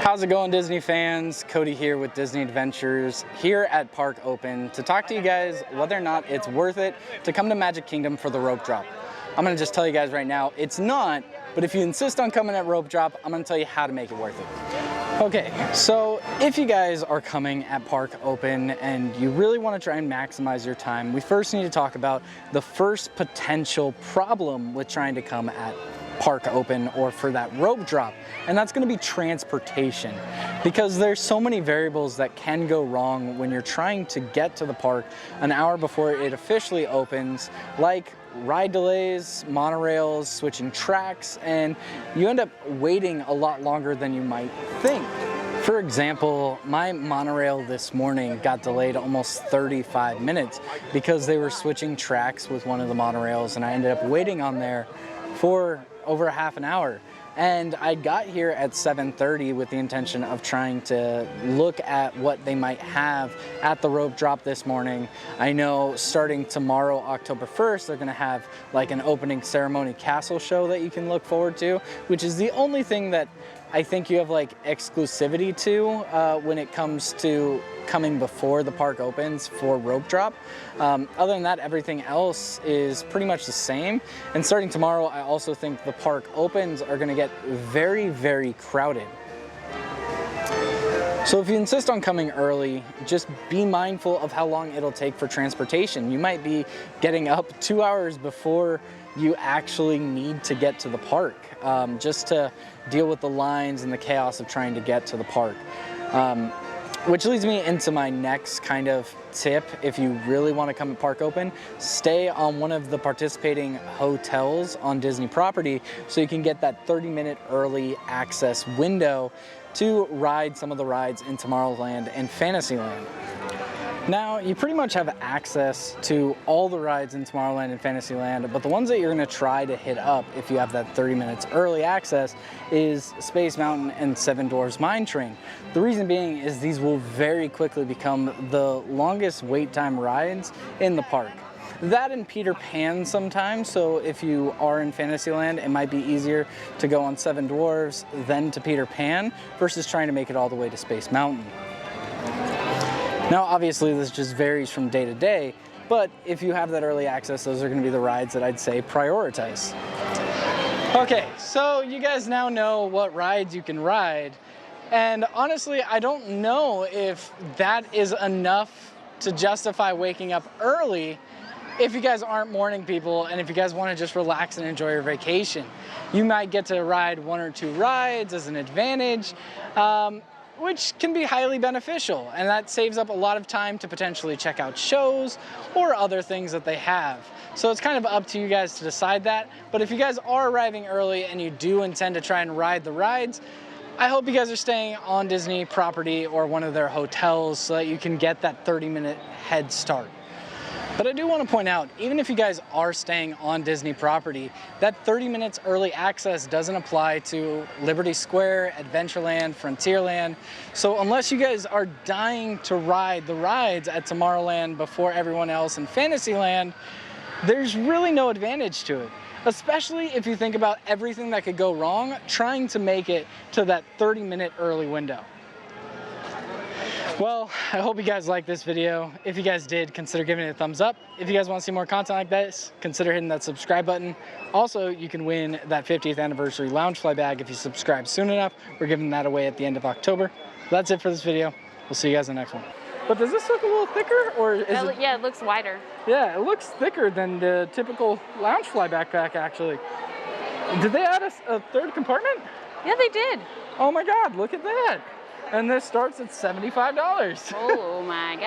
How's it going, Disney fans? Cody here with Disney Adventures here at Park Open to talk to you guys whether or not it's worth it to come to Magic Kingdom for the rope drop. I'm gonna just tell you guys right now, it's not, but if you insist on coming at rope drop, I'm gonna tell you how to make it worth it. Okay, so if you guys are coming at Park Open and you really want to try and maximize your time, we first need to talk about the first potential problem with trying to come at Park Open or for that rope drop, and that's going to be transportation, because there's so many variables that can go wrong when you're trying to get to the park an hour before it officially opens, like ride delays, monorails, switching tracks, and you end up waiting a lot longer than you might think. For example, my monorail this morning got delayed almost 35 minutes because they were switching tracks with one of the monorails, and I ended up waiting on there for over half an hour. And I got here at 7:30 with the intention of trying to look at what they might have at the rope drop this morning. I know starting tomorrow, October 1st, they're gonna have like an opening ceremony castle show that you can look forward to, which is the only thing that I think you have like exclusivity to when it comes to coming before the park opens for rope drop. Other than that, everything else is pretty much the same. And starting tomorrow, I also think the park opens are gonna get very, very crowded. So if you insist on coming early, just be mindful of how long it'll take for transportation. You might be getting up 2 hours before you actually need to get to the park, just to deal with the lines and the chaos of trying to get to the park. Which leads me into my next kind of tip. If you really want to come to Park Open, stay on one of the participating hotels on Disney property so you can get that 30-minute early access window to ride some of the rides in Tomorrowland and Fantasyland. Now, you pretty much have access to all the rides in Tomorrowland and Fantasyland, but the ones that you're gonna try to hit up if you have that 30 minutes early access is Space Mountain and Seven Dwarfs Mine Train. The reason being is these will very quickly become the longest wait time rides in the park. That and Peter Pan sometimes, so if you are in Fantasyland, it might be easier to go on Seven Dwarfs than to Peter Pan versus trying to make it all the way to Space Mountain. Now, obviously, this just varies from day to day, but if you have that early access, those are going to be the rides that I'd say prioritize. Okay, so you guys now know what rides you can ride, and honestly, I don't know if that is enough to justify waking up early if you guys aren't morning people and if you guys want to just relax and enjoy your vacation. You might get to ride 1 or 2 rides as an advantage, which can be highly beneficial, and that saves up a lot of time to potentially check out shows or other things that they have. So it's kind of up to you guys to decide that, but if you guys are arriving early and you do intend to try and ride the rides, I hope you guys are staying on Disney property or one of their hotels so that you can get that 30-minute head start. But I do want to point out, even if you guys are staying on Disney property, that 30 minutes early access doesn't apply to Liberty Square, Adventureland, Frontierland. So unless you guys are dying to ride the rides at Tomorrowland before everyone else in Fantasyland, there's really no advantage to it. Especially if you think about everything that could go wrong trying to make it to that 30-minute early window. Well, I hope you guys liked this video. If you guys did, consider giving it a thumbs up. If you guys want to see more content like this, consider hitting that subscribe button. Also, you can win that 50th anniversary Loungefly bag if you subscribe soon enough. We're giving that away at the end of October. That's it for this video. We'll see you guys in the next one. But does this look a little thicker, or is it? Yeah, it looks wider. Yeah, it looks thicker than the typical Loungefly backpack, actually. Did they add a third compartment? Yeah, they did. Oh my God, look at that. And this starts at $75. Oh my God.